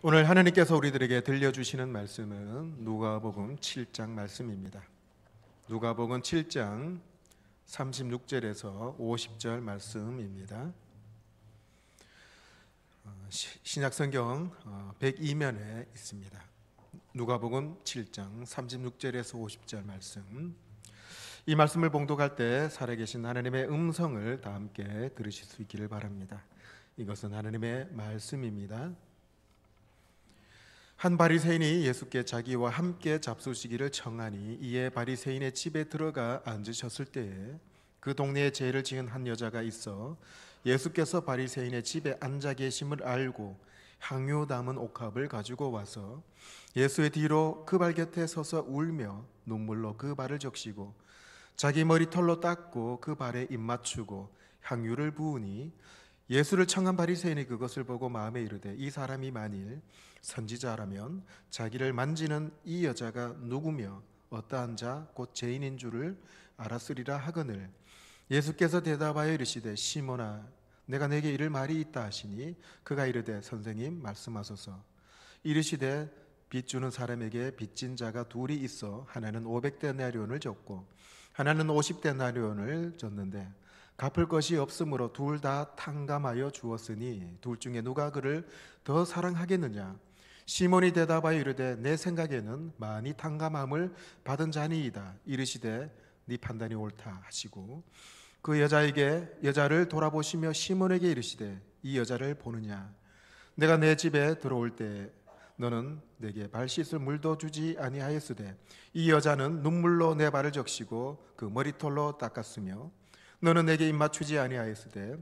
오늘 하나님께서 우리들에게 들려주시는 말씀은 누가복음 7장 말씀입니다. 누가복음 7장 36절에서 50절 말씀입니다. 신약성경 102면에 있습니다. 누가복음 7장 36절에서 50절 말씀. 이 말씀을 봉독할 때 살아계신 하나님의 음성을 다 함께 들으실 수 있기를 바랍니다. 이것은 하나님의 말씀입니다. 한 바리새인이 예수께 자기와 함께 잡수시기를 청하니 이에 바리새인의 집에 들어가 앉으셨을 때에 그 동네에 죄를 지은 한 여자가 있어 예수께서 바리새인의 집에 앉아 계심을 알고 향유 담은 옥합을 가지고 와서 예수의 뒤로 그 발 곁에 서서 울며 눈물로 그 발을 적시고 자기 머리털로 닦고 그 발에 입 맞추고 향유를 부으니 예수를 청한 바리새인이 그것을 보고 마음에 이르되 이 사람이 만일 선지자라면 자기를 만지는 이 여자가 누구며 어떠한 자 곧 죄인인 줄을 알았으리라 하거늘 예수께서 대답하여 이르시되 시몬아 내가 내게 이를 말이 있다 하시니 그가 이르되 선생님 말씀하소서. 이르시되 빚 주는 사람에게 빚진 자가 둘이 있어 하나는 500데나리온을 줬고 하나는 50데나리온을 줬는데 갚을 것이 없으므로 둘 다 탕감하여 주었으니 둘 중에 누가 그를 더 사랑하겠느냐. 시몬이 대답하여 이르되 내 생각에는 많이 탕감함을 받은 자니이다. 이르시되 네 판단이 옳다 하시고 그 여자를 돌아보시며 시몬에게 이르시되 이 여자를 보느냐. 내가 내 집에 들어올 때 너는 내게 발 씻을 물도 주지 아니하였으되 이 여자는 눈물로 내 발을 적시고 그 머리털로 닦았으며 너는 내게 입맞추지 아니하였으되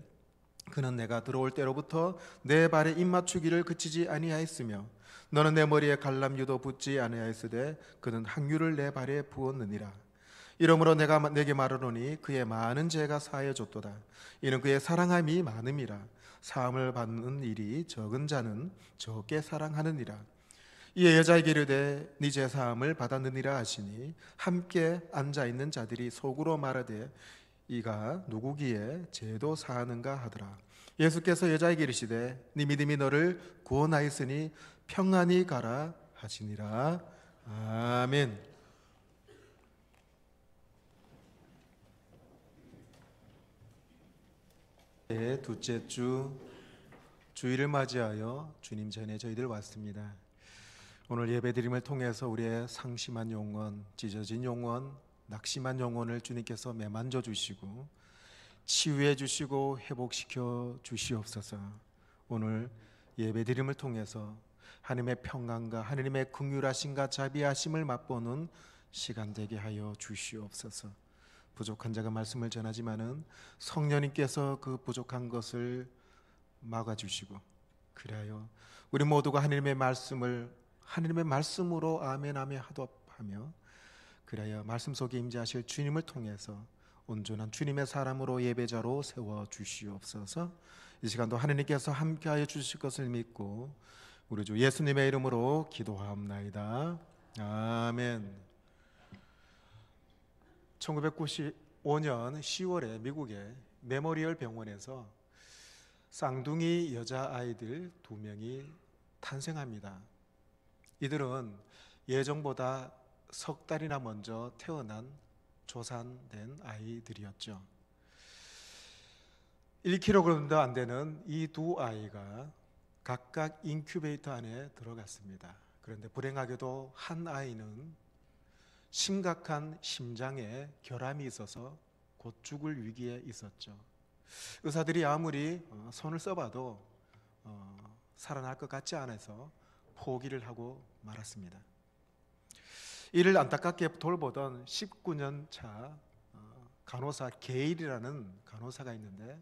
그는 내가 들어올 때로부터 내 발에 입맞추기를 그치지 아니하였으며 너는 내 머리에 갈람유도 붓지 아니하였으되 그는 향유를 내 발에 부었느니라. 이러므로 내가 내게 말하노니 그의 많은 죄가 사하여졌도다. 이는 그의 사랑함이 많음이라. 사함을 받는 일이 적은 자는 적게 사랑하느니라. 이에 여자에게 이르되 네 죄 사함을 받았느니라 하시니 함께 앉아 있는 자들이 속으로 말하되 이가 누구기에 죄도 사하는가 하더라. 예수께서 여자에게 이르시되 네 믿음이 너를 구원하였으니 평안히 가라 하시니라. 아멘. 둘째 주 주일을 맞이하여 주님 전에 저희들 왔습니다. 오늘 예배드림을 통해서 우리의 상심한 영혼, 찢어진 영혼, 낙심한 영혼을 주님께서 매만져 주시고 치유해 주시고 회복시켜 주시옵소서. 오늘 예배드림을 통해서 하나님의 평안과 하나님의 긍휼하심과 자비하심을 맛보는 시간 되게 하여 주시옵소서. 부족한 자가 말씀을 전하지만은 성령님께서 그 부족한 것을 막아주시고 그리하여 우리 모두가 하나님의 말씀을 하나님의 말씀으로 아멘 아멘 하며 그리하여 말씀 속에 임재하실 주님을 통해서 온전한 주님의 사람으로 예배자로 세워 주시옵소서. 이 시간도 하나님께서 함께하여 주실 것을 믿고 우리 주 예수님의 이름으로 기도하옵나이다. 아멘. 1995년 10월에 미국의 메모리얼 병원에서 쌍둥이 여자아이들 2명이 탄생합니다. 이들은 예정보다 석 달이나 먼저 태어난 조산된 아이들이었죠. 1kg도 안 되는 이 두 아이가 각각 인큐베이터 안에 들어갔습니다. 그런데 불행하게도 한 아이는 심각한 심장에 결함이 있어서 곧 죽을 위기에 있었죠. 의사들이 아무리 손을 써봐도 살아날 것 같지 않아서 포기를 하고 말았습니다. 이를 안타깝게 돌보던 19년 차 간호사 게일이라는 간호사가 있는데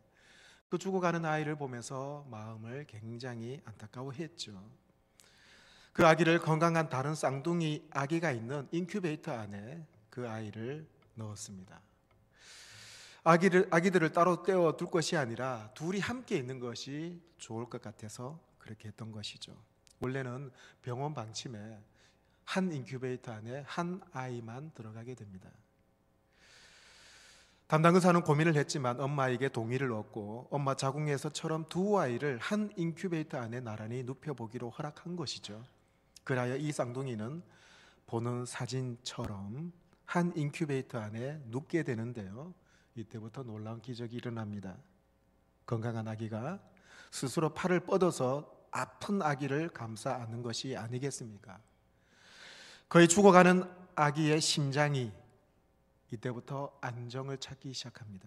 그 죽어가는 아이를 보면서 마음을 굉장히 안타까워했죠. 그 아기를 건강한 다른 쌍둥이 아기가 있는 인큐베이터 안에 그 아이를 넣었습니다. 아기들을 따로 떼어 둘 것이 아니라 둘이 함께 있는 것이 좋을 것 같아서 그렇게 했던 것이죠. 원래는 병원 방침에 한 인큐베이터 안에 한 아이만 들어가게 됩니다. 담당 의사는 고민을 했지만 엄마에게 동의를 얻고 엄마 자궁에서처럼 두 아이를 한 인큐베이터 안에 나란히 눕혀보기로 허락한 것이죠. 그리하여 이 쌍둥이는 보는 사진처럼 한 인큐베이터 안에 눕게 되는데요, 이때부터 놀라운 기적이 일어납니다. 건강한 아기가 스스로 팔을 뻗어서 아픈 아기를 감싸 안는 것이 아니겠습니까? 거의 죽어가는 아기의 심장이 이때부터 안정을 찾기 시작합니다.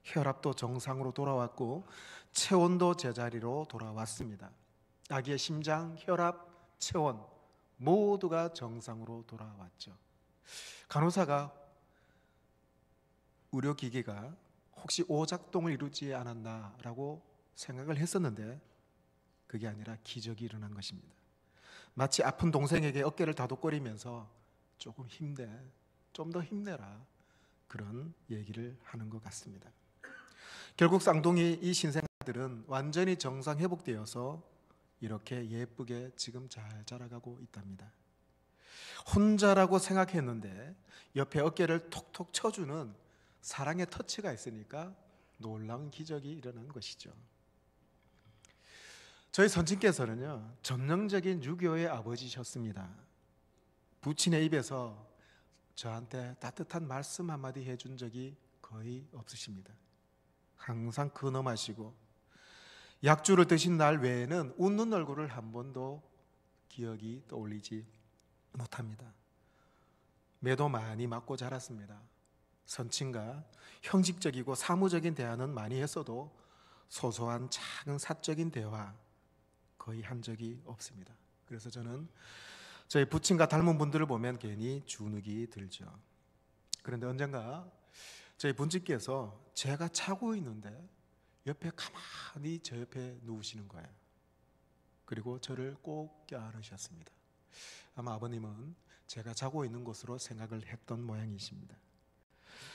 혈압도 정상으로 돌아왔고 체온도 제자리로 돌아왔습니다. 아기의 심장, 혈압, 체온 모두가 정상으로 돌아왔죠. 간호사가 의료기기가 혹시 오작동을 이루지 않았나라고 생각을 했었는데 그게 아니라 기적이 일어난 것입니다. 마치 아픈 동생에게 어깨를 다독거리면서 조금 힘내, 좀 더 힘내라, 그런 얘기를 하는 것 같습니다. 결국 쌍둥이 이 신생아들은 완전히 정상 회복되어서 이렇게 예쁘게 지금 잘 자라가고 있답니다. 혼자라고 생각했는데 옆에 어깨를 톡톡 쳐주는 사랑의 터치가 있으니까 놀라운 기적이 일어난 것이죠. 저희 선친께서는요, 전형적인 유교의 아버지셨습니다. 부친의 입에서 저한테 따뜻한 말씀 한마디 해준 적이 거의 없으십니다. 항상 근엄하시고 약주를 드신 날 외에는 웃는 얼굴을 한 번도 기억이 떠올리지 못합니다. 매도 많이 맞고 자랐습니다. 선친과 형식적이고 사무적인 대화는 많이 했어도 소소한 작은 사적인 대화 거의 한 적이 없습니다. 그래서 저는 저희 부친과 닮은 분들을 보면 괜히 주눅이 들죠. 그런데 언젠가 저희 부친께서 제가 자고 있는데 옆에 가만히 저 옆에 누우시는 거예요. 그리고 저를 꼭 껴안으셨습니다. 아마 아버님은 제가 자고 있는 곳으로 생각을 했던 모양이십니다.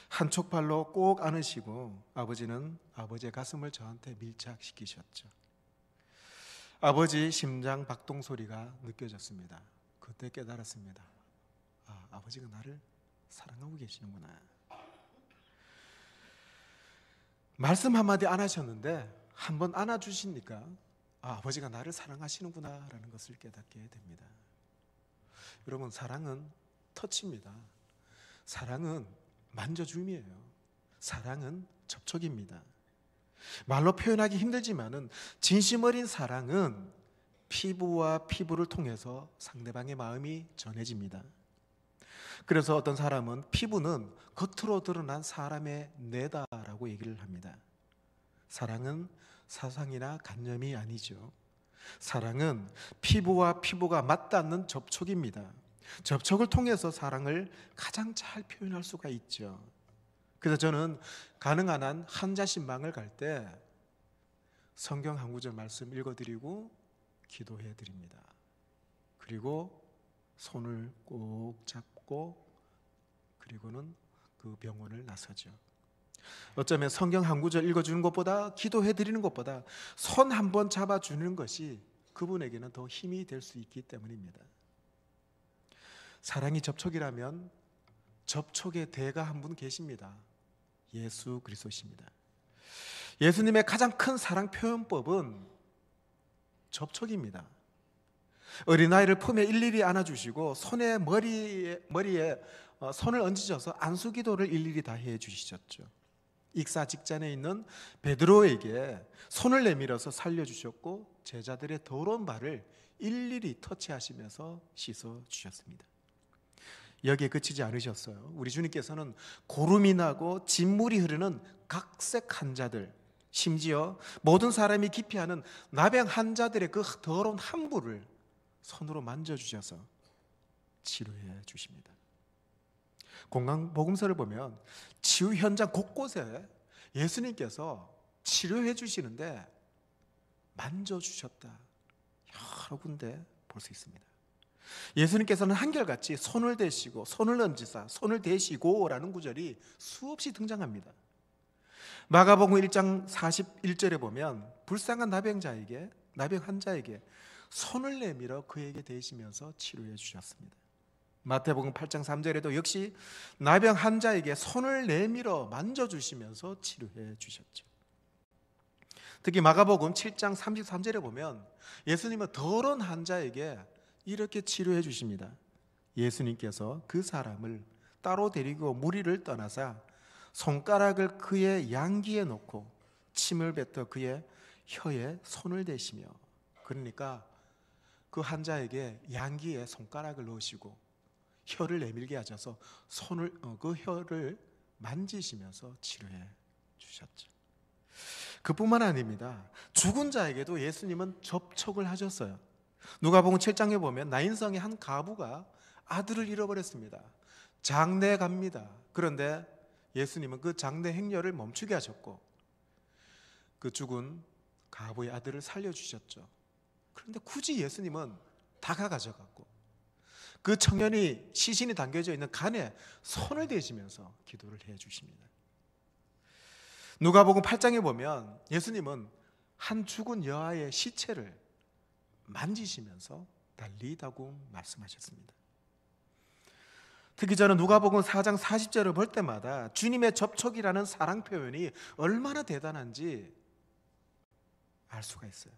한쪽 팔로 꼭 안으시고 아버지는 아버지의 가슴을 저한테 밀착시키셨죠. 아버지 심장 박동 소리가 느껴졌습니다. 그때 깨달았습니다. 아버지가 나를 사랑하고 계시는구나. 말씀 한마디 안 하셨는데 한번 안아주시니까 아버지가 나를 사랑하시는구나 라는 것을 깨닫게 됩니다. 여러분, 사랑은 터치입니다. 사랑은 만져줌이에요. 사랑은 접촉입니다. 말로 표현하기 힘들지만은 진심 어린 사랑은 피부와 피부를 통해서 상대방의 마음이 전해집니다. 그래서 어떤 사람은 피부는 겉으로 드러난 사람의 뇌다라고 얘기를 합니다. 사랑은 사상이나 간념이 아니죠. 사랑은 피부와 피부가 맞닿는 접촉입니다. 접촉을 통해서 사랑을 가장 잘 표현할 수가 있죠. 그래서 저는 가능한 한 환자 신방을 갈 때 성경 한 구절 말씀 읽어드리고 기도해 드립니다. 그리고 손을 꼭 잡고 그리고는 그 병원을 나서죠. 어쩌면 성경 한 구절 읽어주는 것보다 기도해 드리는 것보다 손 한번 잡아주는 것이 그분에게는 더 힘이 될 수 있기 때문입니다. 사랑이 접촉이라면 접촉의 대가 한 분 계십니다. 예수 그리스도십니다. 예수님의 가장 큰 사랑 표현법은 접촉입니다. 어린아이를 품에 일일이 안아주시고 손에 머리에 손을 얹으셔서 안수기도를 일일이 다 해주셨죠. 익사 직전에 있는 베드로에게 손을 내밀어서 살려주셨고 제자들의 더러운 발을 일일이 터치하시면서 씻어주셨습니다. 여기에 그치지 않으셨어요. 우리 주님께서는 고름이 나고 진물이 흐르는 각색 환자들, 심지어 모든 사람이 기피하는 나병 환자들의 그 더러운 함부를 손으로 만져주셔서 치료해 주십니다. 공강복음서를 보면 치유 현장 곳곳에 예수님께서 치료해 주시는데 만져주셨다, 여러 군데 볼 수 있습니다. 예수님께서는 한결같이 손을 대시고 손을 얹으사 손을 대시고 라는 구절이 수없이 등장합니다. 마가복음 1장 41절에 보면 불쌍한 나병 환자에게 손을 내밀어 그에게 대시면서 치료해 주셨습니다. 마태복음 8장 3절에도 역시 나병 환자에게 손을 내밀어 만져주시면서 치료해 주셨죠. 특히 마가복음 7장 33절에 보면 예수님은 더러운 환자에게 이렇게 치료해 주십니다. 예수님께서 그 사람을 따로 데리고 무리를 떠나사 손가락을 그의 양귀에 놓고 침을 뱉어 그의 혀에 손을 대시며, 그러니까 그 환자에게 양귀에 손가락을 넣으시고 혀를 내밀게 하셔서 그 혀를 만지시면서 치료해 주셨죠. 그뿐만 아닙니다. 죽은 자에게도 예수님은 접촉을 하셨어요. 누가복음 7장에 보면 나인성의 한 가부가 아들을 잃어버렸습니다. 장례 갑니다. 그런데 예수님은 그 장례 행렬을 멈추게 하셨고 그 죽은 가부의 아들을 살려주셨죠. 그런데 굳이 예수님은 다가가셔갖고 그 청년이 시신이 담겨져 있는 간에 손을 대시면서 기도를 해 주십니다. 누가복음 8장에 보면 예수님은 한 죽은 여아의 시체를 만지시면서 달리다고 말씀하셨습니다. 특히 저는 누가복음 4장 40절을 볼 때마다 주님의 접촉이라는 사랑 표현이 얼마나 대단한지 알 수가 있어요.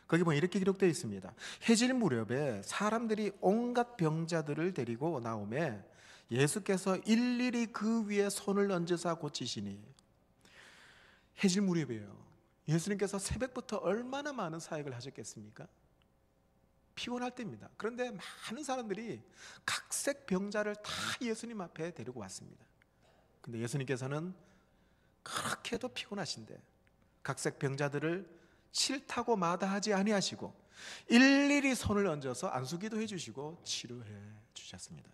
거기 보면 이렇게 기록되어 있습니다. 해질 무렵에 사람들이 온갖 병자들을 데리고 나오매 예수께서 일일이 그 위에 손을 얹으사 고치시니. 해질 무렵이에요. 예수님께서 새벽부터 얼마나 많은 사역을 하셨겠습니까? 피곤할 때입니다. 그런데 많은 사람들이 각색 병자를 다 예수님 앞에 데리고 왔습니다. 근데 예수님께서는 그렇게도 피곤하신데 각색 병자들을 싫다고 마다하지 아니하시고 일일이 손을 얹어서 안수기도 해주시고 치료해 주셨습니다.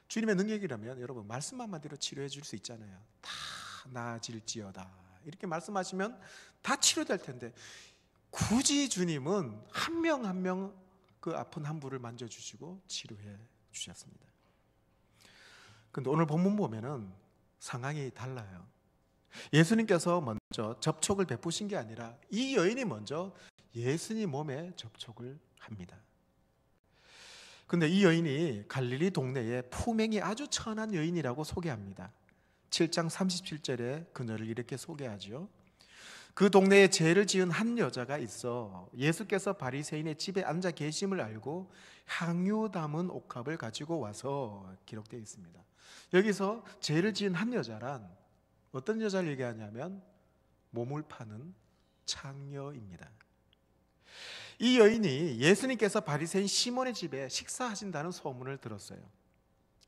주님의 능력이라면 여러분 말씀 한마디로 치료해 줄 수 있잖아요. 다 나아질지어다 이렇게 말씀하시면 다 치료될 텐데 굳이 주님은 한 명 한 명 그 아픈 한 분을 만져주시고 치료해 주셨습니다. 그런데 오늘 본문 보면은 상황이 달라요. 예수님께서 먼저 접촉을 베푸신 게 아니라 이 여인이 먼저 예수님 몸에 접촉을 합니다. 그런데 이 여인이 갈릴리 동네에 품행이 아주 천한 여인이라고 소개합니다. 7장 37절에 그녀를 이렇게 소개하죠. 그 동네에 죄를 지은 한 여자가 있어 예수께서 바리새인의 집에 앉아 계심을 알고 향유 담은 옥합을 가지고 와서 기록되어 있습니다. 여기서 죄를 지은 한 여자란 어떤 여자를 얘기하냐면 몸을 파는 창녀입니다. 이 여인이 예수님께서 바리새인 시몬의 집에 식사하신다는 소문을 들었어요.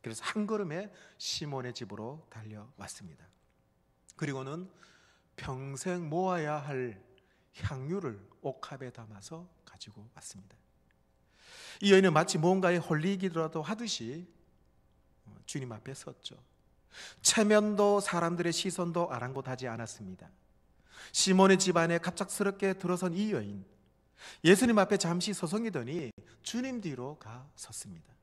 그래서 한 걸음에 시몬의 집으로 달려왔습니다. 그리고는 평생 모아야 할 향유를 옥합에 담아서 가지고 왔습니다. 이 여인은 마치 뭔가에 홀리기라도 하듯이 주님 앞에 섰죠. 체면도 사람들의 시선도 아랑곳하지 않았습니다. 시몬의 집안에 갑작스럽게 들어선 이 여인, 예수님 앞에 잠시 서성이더니 주님 뒤로 가 섰습니다.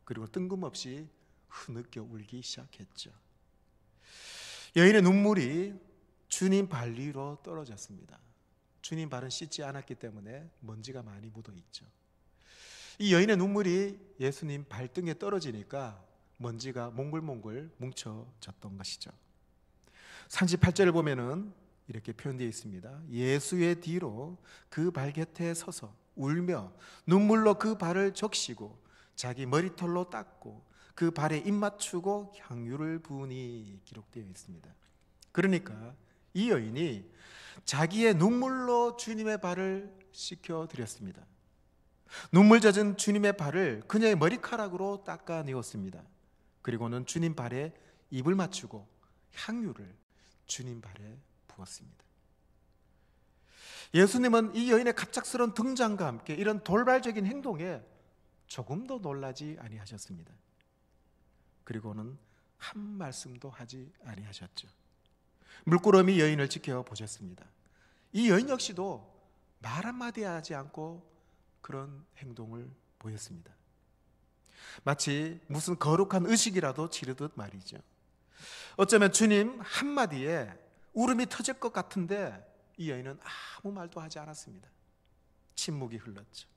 그리고 뜬금없이 흐느껴 울기 시작했죠. 여인의 눈물이 주님 발 위로 떨어졌습니다. 주님 발은 씻지 않았기 때문에 먼지가 많이 묻어 있죠. 이 여인의 눈물이 예수님 발등에 떨어지니까 먼지가 몽글몽글 뭉쳐졌던 것이죠. 38절을 보면은 이렇게 표현되어 있습니다. 예수의 뒤로 그 발 곁에 서서 울며 눈물로 그 발을 적시고 자기 머리털로 닦고 그 발에 입 맞추고 향유를 부으니 기록되어 있습니다. 그러니까 이 여인이 자기의 눈물로 주님의 발을 씻겨드렸습니다. 눈물 젖은 주님의 발을 그녀의 머리카락으로 닦아내었습니다. 그리고는 주님 발에 입을 맞추고 향유를 주님 발에 부었습니다. 예수님은 이 여인의 갑작스러운 등장과 함께 이런 돌발적인 행동에 조금도 놀라지 아니하셨습니다. 그리고는 한 말씀도 하지 아니하셨죠. 물끄러미 여인을 지켜보셨습니다. 이 여인 역시도 말 한마디 하지 않고 그런 행동을 보였습니다. 마치 무슨 거룩한 의식이라도 치르듯 말이죠. 어쩌면 주님 한마디에 울음이 터질 것 같은데 이 여인은 아무 말도 하지 않았습니다. 침묵이 흘렀죠.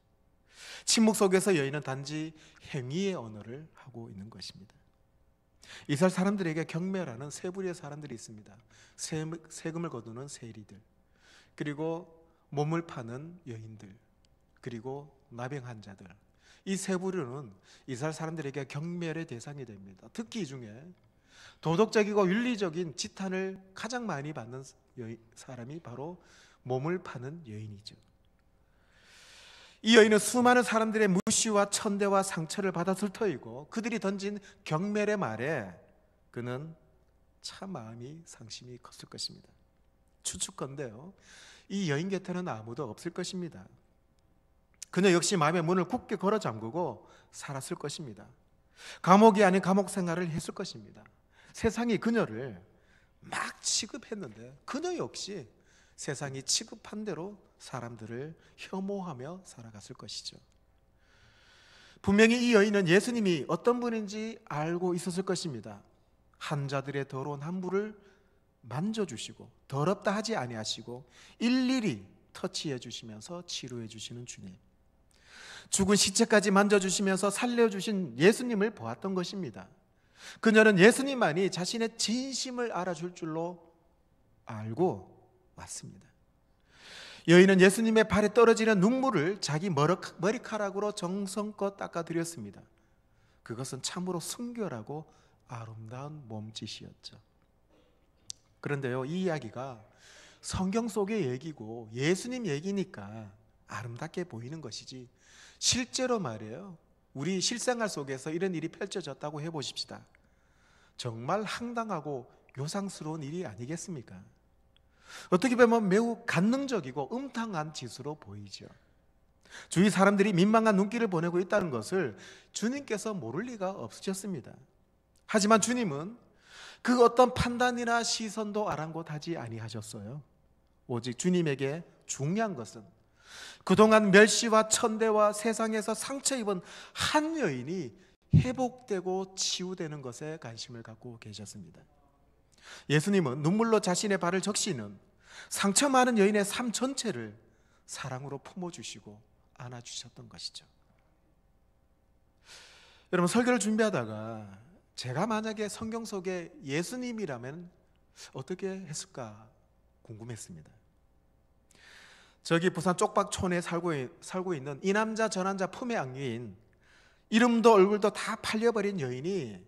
침묵 속에서 여인은 단지 행위의 언어를 하고 있는 것입니다. 이스라엘 사람들에게 경매라는 세 부류의 사람들이 있습니다. 세금을 거두는 세리들, 그리고 몸을 파는 여인들, 그리고 나병한 자들. 이 세 부류는 이스라엘 사람들에게 경멸의 대상이 됩니다. 특히 이 중에 도덕적이고 윤리적인 지탄을 가장 많이 받는 사람이 바로 몸을 파는 여인이죠. 이 여인은 수많은 사람들의 무시와 천대와 상처를 받았을 터이고, 그들이 던진 경멸의 말에 그는 참 마음이 상심이 컸을 것입니다. 추측컨대요, 이 여인 곁에는 아무도 없을 것입니다. 그녀 역시 마음의 문을 굳게 걸어 잠그고 살았을 것입니다. 감옥이 아닌 감옥 생활을 했을 것입니다. 세상이 그녀를 막 취급했는데 그녀 역시 세상이 취급한 대로 사람들을 혐오하며 살아갔을 것이죠. 분명히 이 여인은 예수님이 어떤 분인지 알고 있었을 것입니다. 환자들의 더러운 함부를 만져주시고 더럽다 하지 아니하시고 일일이 터치해 주시면서 치료해 주시는 주님, 죽은 시체까지 만져주시면서 살려주신 예수님을 보았던 것입니다. 그녀는 예수님만이 자신의 진심을 알아줄 줄로 알고 왔습니다. 여인은 예수님의 발에 떨어지는 눈물을 자기 머리카락으로 정성껏 닦아드렸습니다. 그것은 참으로 순결하고 아름다운 몸짓이었죠. 그런데요, 이 이야기가 성경 속의 얘기고 예수님 얘기니까 아름답게 보이는 것이지, 실제로 말이에요, 우리 실생활 속에서 이런 일이 펼쳐졌다고 해보십시다. 정말 황당하고 요상스러운 일이 아니겠습니까? 어떻게 보면 매우 간능적이고 음탕한 짓으로 보이죠. 주위 사람들이 민망한 눈길을 보내고 있다는 것을 주님께서 모를 리가 없으셨습니다. 하지만 주님은 그 어떤 판단이나 시선도 아랑곳하지 아니하셨어요. 오직 주님에게 중요한 것은 그동안 멸시와 천대와 세상에서 상처 입은 한 여인이 회복되고 치유되는 것에 관심을 갖고 계셨습니다. 예수님은 눈물로 자신의 발을 적시는 상처 많은 여인의 삶 전체를 사랑으로 품어주시고 안아주셨던 것이죠. 여러분, 설교를 준비하다가 제가 만약에 성경 속에 예수님이라면 어떻게 했을까 궁금했습니다. 저기 부산 쪽박촌에 살고 있는 이 남자 저 남자 품의 악녀인, 이름도 얼굴도 다 팔려버린 여인이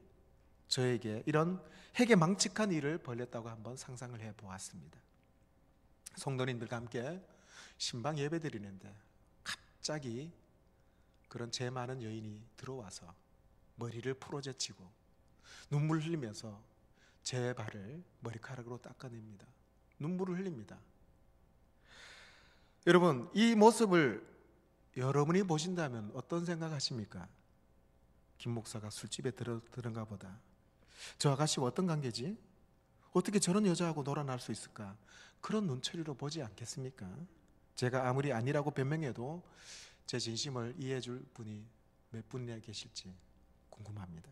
저에게 이런 해괴망측한 일을 벌였다고 한번 상상을 해보았습니다. 성도님들과 함께 신방 예배 드리는데 갑자기 그런 죄 많은 여인이 들어와서 머리를 풀어제치고 눈물 흘리면서 제 발을 머리카락으로 닦아냅니다. 눈물을 흘립니다. 여러분, 이 모습을 여러분이 보신다면 어떤 생각하십니까? 김 목사가 술집에 들어가 보다 저 아가씨와 어떤 관계지? 어떻게 저런 여자하고 놀아날 수 있을까? 그런 눈초리로 보지 않겠습니까? 제가 아무리 아니라고 변명해도 제 진심을 이해해 줄 분이 몇 분이나 계실지 궁금합니다.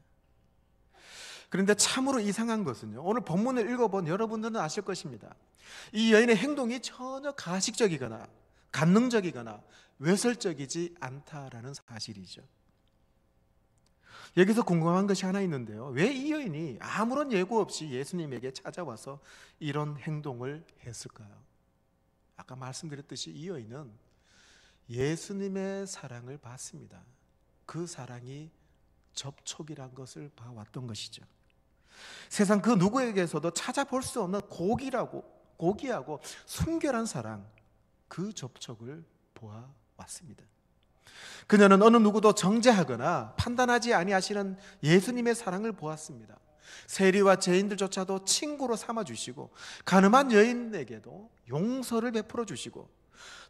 그런데 참으로 이상한 것은요, 오늘 본문을 읽어본 여러분들은 아실 것입니다. 이 여인의 행동이 전혀 가식적이거나 간능적이거나 외설적이지 않다라는 사실이죠. 여기서 궁금한 것이 하나 있는데요, 왜 이 여인이 아무런 예고 없이 예수님에게 찾아와서 이런 행동을 했을까요? 아까 말씀드렸듯이 이 여인은 예수님의 사랑을 받습니다. 그 사랑이 접촉이란 것을 봐왔던 것이죠. 세상 그 누구에게서도 찾아볼 수 없는 고귀하고 순결한 사랑, 그 접촉을 보아왔습니다. 그녀는 어느 누구도 정죄하거나 판단하지 아니하시는 예수님의 사랑을 보았습니다. 세리와 죄인들조차도 친구로 삼아주시고 가늠한 여인에게도 용서를 베풀어 주시고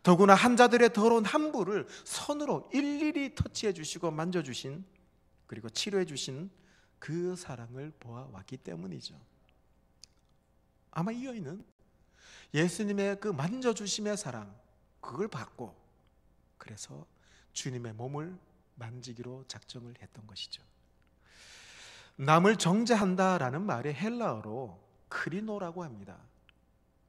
더구나 환자들의 더러운 함부를 손으로 일일이 터치해 주시고 만져주신, 그리고 치료해 주신 그 사랑을 보아왔기 때문이죠. 아마 이 여인은 예수님의 그 만져주심의 사랑, 그걸 받고 그래서 주님의 몸을 만지기로 작정을 했던 것이죠. 남을 정죄한다라는 말의 헬라어로 크리노라고 합니다.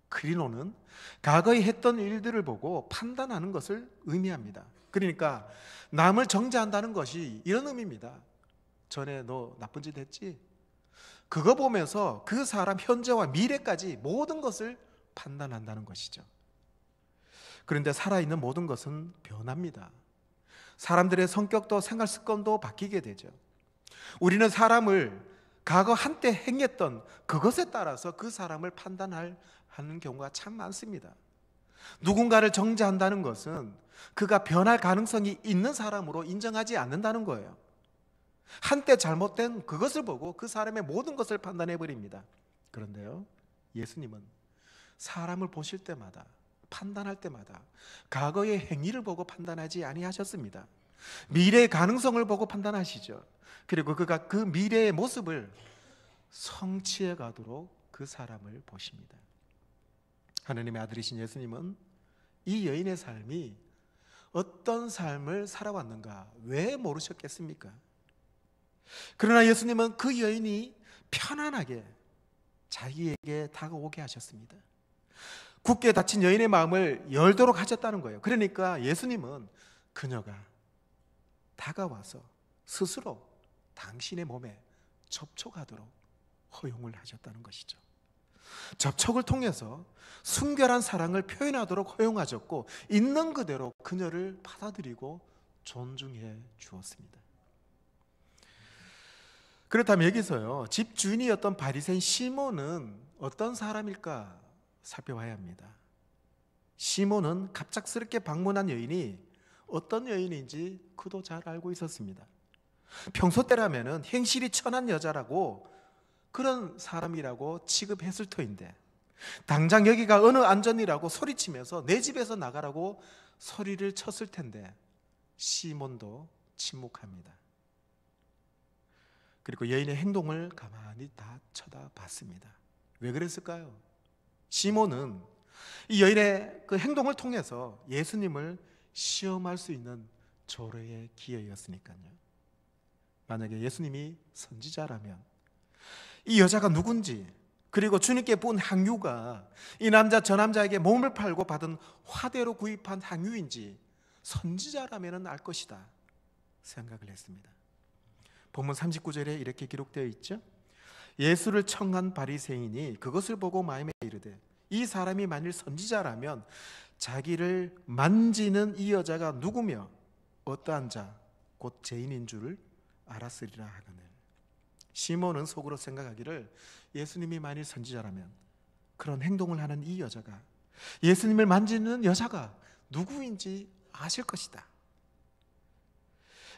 크리노는 과거에 했던 일들을 보고 판단하는 것을 의미합니다. 그러니까 남을 정죄한다는 것이 이런 의미입니다. 전에 너 나쁜 짓 했지? 그거 보면서 그 사람 현재와 미래까지 모든 것을 판단한다는 것이죠. 그런데 살아있는 모든 것은 변합니다. 사람들의 성격도 생활 습관도 바뀌게 되죠. 우리는 사람을 과거 한때 행했던 그것에 따라서 그 사람을 판단하는 경우가 참 많습니다. 누군가를 정죄한다는 것은 그가 변할 가능성이 있는 사람으로 인정하지 않는다는 거예요. 한때 잘못된 그것을 보고 그 사람의 모든 것을 판단해 버립니다. 그런데요, 예수님은 사람을 보실 때마다, 판단할 때마다 과거의 행위를 보고 판단하지 아니하셨습니다. 미래의 가능성을 보고 판단하시죠. 그리고 그가 그 미래의 모습을 성취해 가도록 그 사람을 보십니다. 하나님의 아들이신 예수님은 이 여인의 삶이 어떤 삶을 살아왔는가 왜 모르셨겠습니까? 그러나 예수님은 그 여인이 편안하게 자기에게 다가오게 하셨습니다. 굳게 닫힌 여인의 마음을 열도록 하셨다는 거예요. 그러니까 예수님은 그녀가 다가와서 스스로 당신의 몸에 접촉하도록 허용을 하셨다는 것이죠. 접촉을 통해서 순결한 사랑을 표현하도록 허용하셨고, 있는 그대로 그녀를 받아들이고 존중해 주었습니다. 그렇다면 여기서요, 집 주인이었던 바리새인 시몬은 어떤 사람일까 살펴봐야 합니다. 시몬은 갑작스럽게 방문한 여인이 어떤 여인인지 그도 잘 알고 있었습니다. 평소 때라면 행실이 천한 여자라고, 그런 사람이라고 취급했을 터인데, 당장 여기가 어느 안전이라고 소리치면서 내 집에서 나가라고 소리를 쳤을 텐데 시몬도 침묵합니다. 그리고 여인의 행동을 가만히 다 쳐다봤습니다. 왜 그랬을까요? 시몬은 이 여인의 그 행동을 통해서 예수님을 시험할 수 있는 조례의 기회였으니까요. 만약에 예수님이 선지자라면 이 여자가 누군지, 그리고 주님께 본 향유가 이 남자 저 남자에게 몸을 팔고 받은 화대로 구입한 향유인지 선지자라면 알 것이다 생각을 했습니다. 본문 39절에 이렇게 기록되어 있죠. 예수를 청한 바리새인이 그것을 보고 마음에 이르되, 이 사람이 만일 선지자라면 자기를 만지는 이 여자가 누구며 어떠한 자 곧 죄인인 줄을 알았으리라 하거늘. 시몬은 속으로 생각하기를, 예수님이 만일 선지자라면 그런 행동을 하는 이 여자가, 예수님을 만지는 여자가 누구인지 아실 것이다.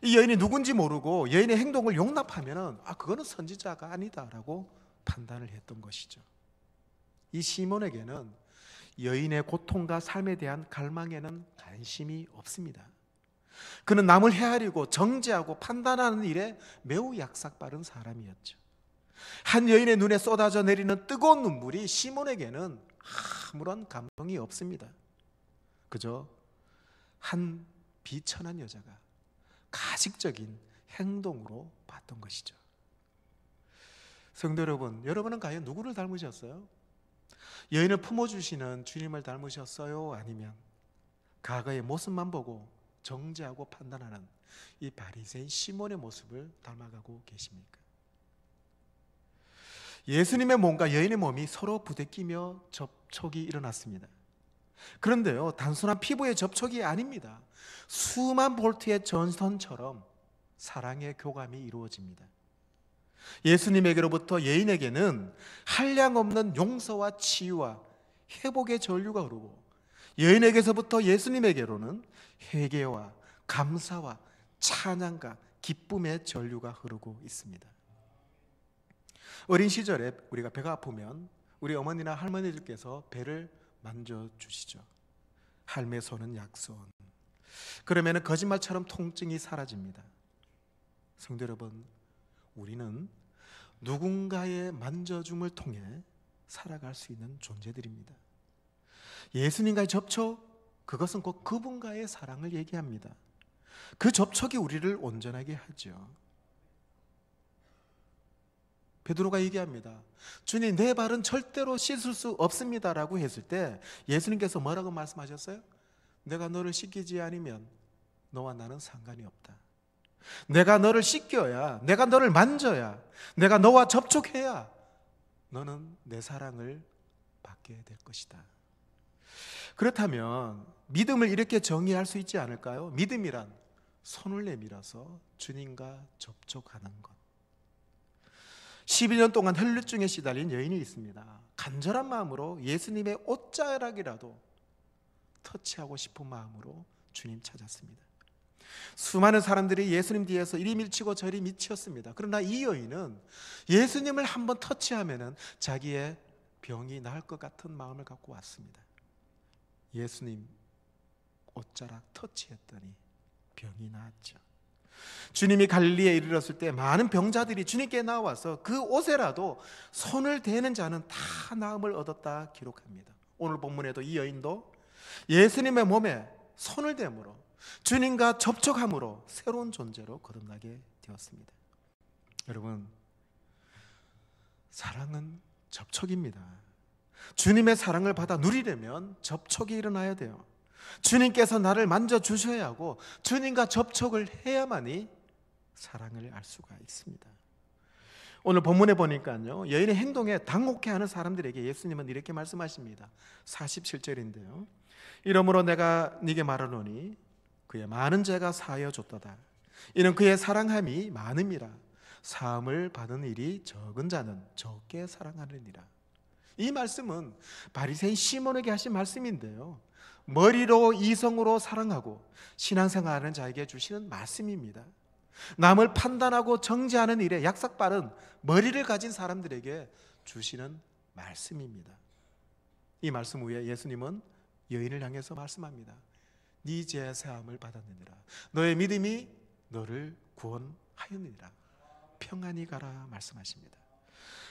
이 여인이 누군지 모르고 여인의 행동을 용납하면 그거는 선지자가 아니다라고 판단을 했던 것이죠. 이 시몬에게는 여인의 고통과 삶에 대한 갈망에는 관심이 없습니다. 그는 남을 헤아리고 정죄하고 판단하는 일에 매우 약삭빠른 사람이었죠. 한 여인의 눈에 쏟아져 내리는 뜨거운 눈물이 시몬에게는 아무런 감동이 없습니다. 그저 한 비천한 여자가 가식적인 행동으로 봤던 것이죠. 성도 여러분, 여러분은 과연 누구를 닮으셨어요? 여인을 품어주시는 주님을 닮으셨어요? 아니면 과거의 모습만 보고 정죄하고 판단하는 이 바리새인 시몬의 모습을 닮아가고 계십니까? 예수님의 몸과 여인의 몸이 서로 부대끼며 접촉이 일어났습니다. 그런데요, 단순한 피부의 접촉이 아닙니다. 수만 볼트의 전선처럼 사랑의 교감이 이루어집니다. 예수님에게로부터 여인에게는 한량없는 용서와 치유와 회복의 전류가 흐르고, 여인에게서부터 예수님에게로는 회개와 감사와 찬양과 기쁨의 전류가 흐르고 있습니다. 어린 시절에 우리가 배가 아프면 우리 어머니나 할머니들께서 배를 만져주시죠. 할매 손은 약손. 그러면 거짓말처럼 통증이 사라집니다. 성도 여러분, 우리는 누군가의 만져줌을 통해 살아갈 수 있는 존재들입니다. 예수님과의 접촉, 그것은 곧 그분과의 사랑을 얘기합니다. 그 접촉이 우리를 온전하게 하죠. 베드로가 얘기합니다. 주님, 내 발은 절대로 씻을 수 없습니다라고 했을 때 예수님께서 뭐라고 말씀하셨어요? 내가 너를 씻기지 않으면 너와 나는 상관이 없다. 내가 너를 씻겨야, 내가 너를 만져야, 내가 너와 접촉해야 너는 내 사랑을 받게 될 것이다. 그렇다면 믿음을 이렇게 정의할 수 있지 않을까요? 믿음이란 손을 내밀어서 주님과 접촉하는 것. 12년 동안 혈루증에 시달린 여인이 있습니다. 간절한 마음으로 예수님의 옷자락이라도 터치하고 싶은 마음으로 주님 찾았습니다. 수많은 사람들이 예수님 뒤에서 이리 밀치고 저리 미쳤습니다. 그러나 이 여인은 예수님을 한번 터치하면 자기의 병이 나을 것 같은 마음을 갖고 왔습니다. 예수님 옷자락 터치했더니 병이 나았죠. 주님이 갈릴리에 이르렀을 때 많은 병자들이 주님께 나와서 그 옷에라도 손을 대는 자는 다 나음을 얻었다 기록합니다. 오늘 본문에도 이 여인도 예수님의 몸에 손을 대므로, 주님과 접촉함으로 새로운 존재로 거듭나게 되었습니다. 여러분, 사랑은 접촉입니다. 주님의 사랑을 받아 누리려면 접촉이 일어나야 돼요. 주님께서 나를 만져주셔야 하고 주님과 접촉을 해야만이 사랑을 알 수가 있습니다. 오늘 본문에 보니까요, 여인의 행동에 당혹해하는 사람들에게 예수님은 이렇게 말씀하십니다. 47절인데요. 이러므로 내가 네게 말하노니 그의 많은 죄가 사하여 줬도다. 이는 그의 사랑함이 많음이라. 사함을 받은 일이 적은 자는 적게 사랑하느니라. 이 말씀은 바리새인 시몬에게 하신 말씀인데요, 머리로 이성으로 사랑하고 신앙생활하는 자에게 주시는 말씀입니다. 남을 판단하고 정죄하는 일에 약삭빠른 머리를 가진 사람들에게 주시는 말씀입니다. 이 말씀 후에 예수님은 여인을 향해서 말씀합니다. 네 죄 사함을 받았느니라. 너의 믿음이 너를 구원하였느니라. 평안히 가라 말씀하십니다.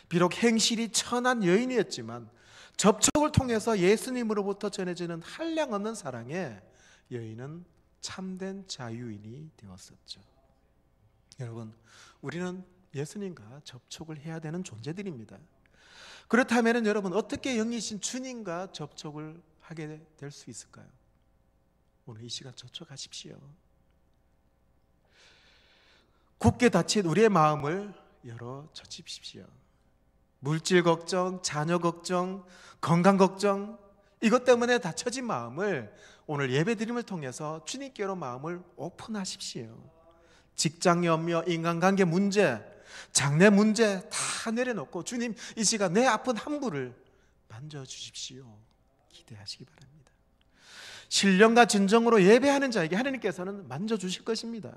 비록 행실이 천한 여인이었지만 접촉을 통해서 예수님으로부터 전해지는 한량없는 사랑에 여인은 참된 자유인이 되었었죠. 여러분, 우리는 예수님과 접촉을 해야 되는 존재들입니다. 그렇다면 여러분, 어떻게 영이신 주님과 접촉을 하게 될 수 있을까요? 오늘 이 시간 접촉하십시오. 굳게 닫힌 우리의 마음을 열어 젖히십시오. 물질 걱정, 자녀 걱정, 건강 걱정, 이것 때문에 닫혀진 마음을 오늘 예배드림을 통해서 주님께로 마음을 오픈하십시오. 직장 염려, 인간관계 문제, 장래 문제 다 내려놓고 주님, 이 시간 내 아픈 함부를 만져주십시오. 기대하시기 바랍니다. 신령과 진정으로 예배하는 자에게 하나님께서는 만져주실 것입니다.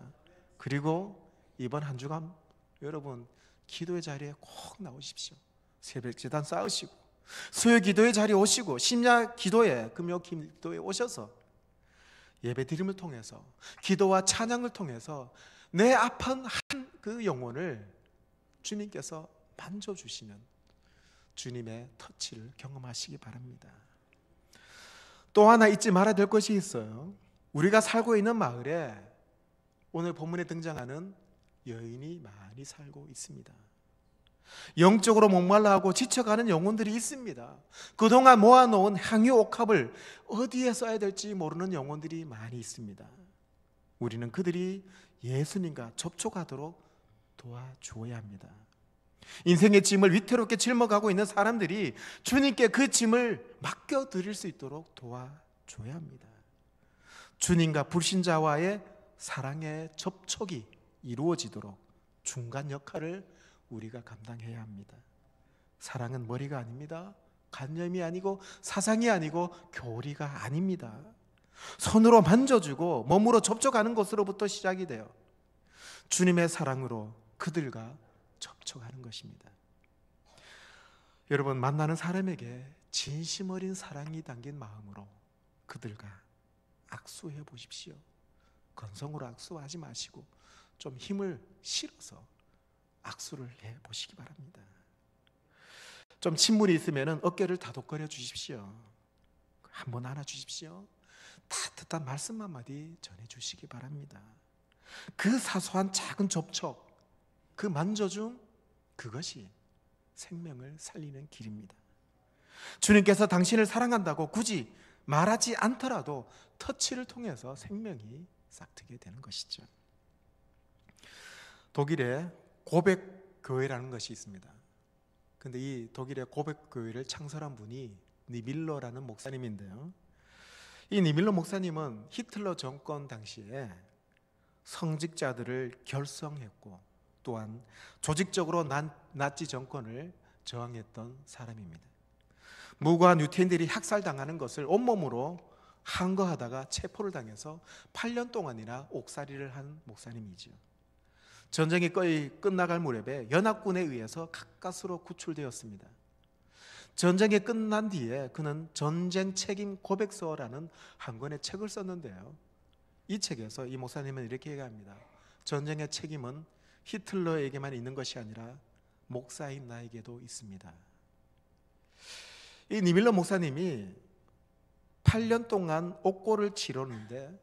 그리고 이번 한 주간 여러분, 기도의 자리에 꼭 나오십시오. 새벽 제단 쌓으시고 수요 기도의 자리에 오시고 심야 기도에, 금요 기도에 오셔서 예배 드림을 통해서 기도와 찬양을 통해서 내 아픈 한 그 영혼을 주님께서 만져주시는 주님의 터치를 경험하시기 바랍니다. 또 하나 잊지 말아야 될 것이 있어요. 우리가 살고 있는 마을에 오늘 본문에 등장하는 여인이 많이 살고 있습니다. 영적으로 목말라하고 지쳐가는 영혼들이 있습니다. 그동안 모아놓은 향유 옥합을 어디에 써야 될지 모르는 영혼들이 많이 있습니다. 우리는 그들이 예수님과 접촉하도록 도와주어야 합니다. 인생의 짐을 위태롭게 짊어가고 있는 사람들이 주님께 그 짐을 맡겨드릴 수 있도록 도와줘야 합니다. 주님과 불신자와의 사랑의 접촉이 이루어지도록 중간 역할을 우리가 감당해야 합니다. 사랑은 머리가 아닙니다. 관념이 아니고 사상이 아니고 교리가 아닙니다. 손으로 만져주고 몸으로 접촉하는 것으로부터 시작이 돼요. 주님의 사랑으로 그들과 접촉하는 것입니다. 여러분, 만나는 사람에게 진심 어린 사랑이 담긴 마음으로 그들과 악수해 보십시오. 건성으로 악수하지 마시고 좀 힘을 실어서 악수를 해 보시기 바랍니다. 좀 친물이 있으면 어깨를 다독거려 주십시오. 한번 안아 주십시오. 따뜻한 말씀 한마디 전해 주시기 바랍니다. 그 사소한 작은 접촉, 그 만져줌, 그것이 생명을 살리는 길입니다. 주님께서 당신을 사랑한다고 굳이 말하지 않더라도 터치를 통해서 생명이 싹트게 되는 것이죠. 독일에 고백교회라는 것이 있습니다. 근데 이 독일의 고백교회를 창설한 분이 니밀러라는 목사님인데요, 이 니밀러 목사님은 히틀러 정권 당시에 성직자들을 결성했고 또한 조직적으로 나치 정권을 저항했던 사람입니다. 무고한 유태인들이 학살당하는 것을 온몸으로 항거하다가 체포를 당해서 8년 동안이나 옥살이를 한 목사님이지요. 전쟁이 거의 끝나갈 무렵에 연합군에 의해서 가까스로 구출되었습니다. 전쟁이 끝난 뒤에 그는 전쟁 책임 고백서라는 한 권의 책을 썼는데요, 이 책에서 이 목사님은 이렇게 얘기합니다. 전쟁의 책임은 히틀러에게만 있는 것이 아니라 목사인 나에게도 있습니다. 이 니밀러 목사님이 8년 동안 옥고를 치렀는데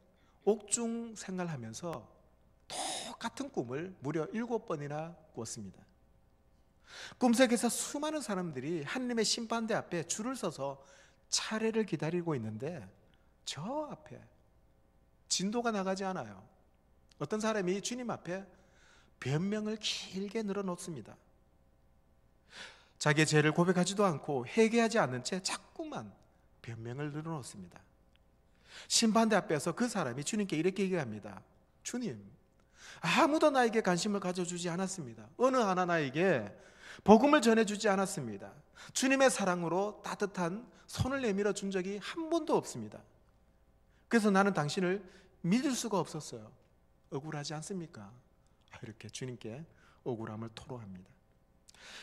옥중 생활하면서 똑같은 꿈을 무려 7번이나 꾸었습니다. 꿈속에서 수많은 사람들이 하나님의 심판대 앞에 줄을 서서 차례를 기다리고 있는데 저 앞에 진도가 나가지 않아요. 어떤 사람이 주님 앞에 변명을 길게 늘어놓습니다. 자기의 죄를 고백하지도 않고 회개하지 않는 채 자꾸만 변명을 늘어놓습니다. 심판대 앞에서 그 사람이 주님께 이렇게 얘기합니다. 주님, 아무도 나에게 관심을 가져주지 않았습니다. 어느 하나 나에게 복음을 전해주지 않았습니다. 주님의 사랑으로 따뜻한 손을 내밀어 준 적이 한 번도 없습니다. 그래서 나는 당신을 믿을 수가 없었어요. 억울하지 않습니까? 이렇게 주님께 억울함을 토로합니다.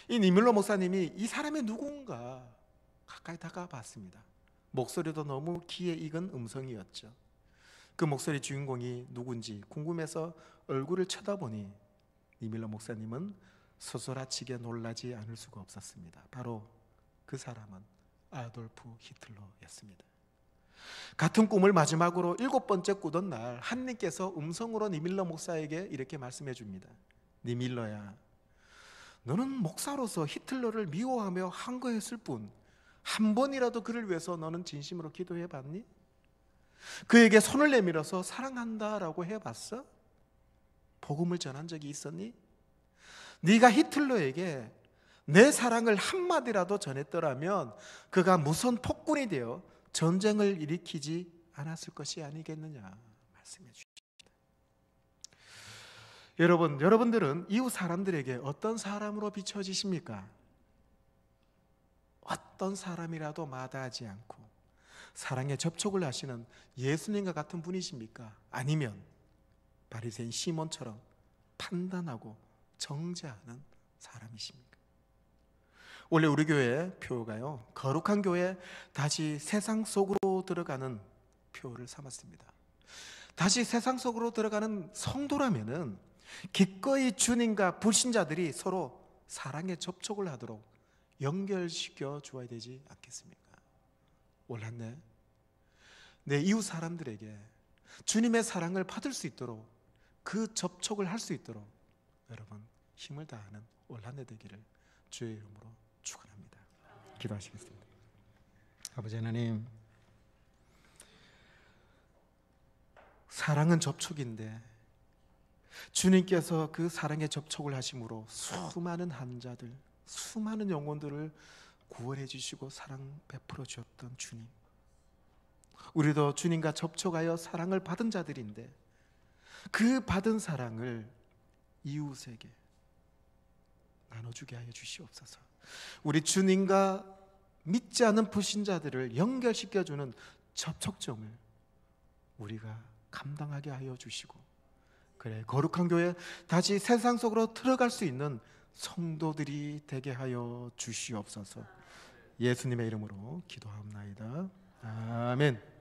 이 니밀러 목사님이 이 사람의 누군가 가까이 다가봤습니다. 목소리도 너무 귀에 익은 음성이었죠. 그 목소리 주인공이 누군지 궁금해서 얼굴을 쳐다보니 니밀러 목사님은 소소라치게 놀라지 않을 수가 없었습니다. 바로 그 사람은 아돌프 히틀러였습니다. 같은 꿈을 마지막으로 7번째 꾸던 날 하느님께서 음성으로 니밀러 목사에게 이렇게 말씀해 줍니다. 니밀러야, 너는 목사로서 히틀러를 미워하며 항거했을 뿐 한 번이라도 그를 위해서 너는 진심으로 기도해 봤니? 그에게 손을 내밀어서 사랑한다라고 해봤어? 복음을 전한 적이 있었니? 네가 히틀러에게 내 사랑을 한마디라도 전했더라면 그가 무선 폭군이 되어 전쟁을 일으키지 않았을 것이 아니겠느냐 말씀해 주십니다. 여러분들은 이웃 사람들에게 어떤 사람으로 비춰지십니까? 어떤 사람이라도 마다하지 않고 사랑에 접촉을 하시는 예수님과 같은 분이십니까? 아니면 바리새인 시몬처럼 판단하고 정죄하는 사람이십니까? 원래 우리 교회 표가요, 거룩한 교회 다시 세상 속으로 들어가는 표를 삼았습니다. 다시 세상 속으로 들어가는 성도라면은 기꺼이 주님과 불신자들이 서로 사랑에 접촉을 하도록 연결시켜 주어야 되지 않겠습니까? 몰랐네. 내 이웃 사람들에게 주님의 사랑을 받을 수 있도록 그 접촉을 할 수 있도록 여러분 힘을 다하는 올한해 되기를 주의 이름으로 축원합니다. 기도하시겠습니다. 아버지 하나님, 사랑은 접촉인데 주님께서 그 사랑의 접촉을 하심으로 수많은 환자들, 수많은 영혼들을 구원해 주시고 사랑 베풀어 주었던 주님, 우리도 주님과 접촉하여 사랑을 받은 자들인데 그 받은 사랑을 이웃에게 나눠주게 하여 주시옵소서. 우리 주님과 믿지 않는 불신자들을 연결시켜주는 접촉점을 우리가 감당하게 하여 주시고, 그래 거룩한 교회 다시 세상 속으로 들어갈 수 있는 성도들이 되게 하여 주시옵소서. 예수님의 이름으로 기도합나이다. 아멘.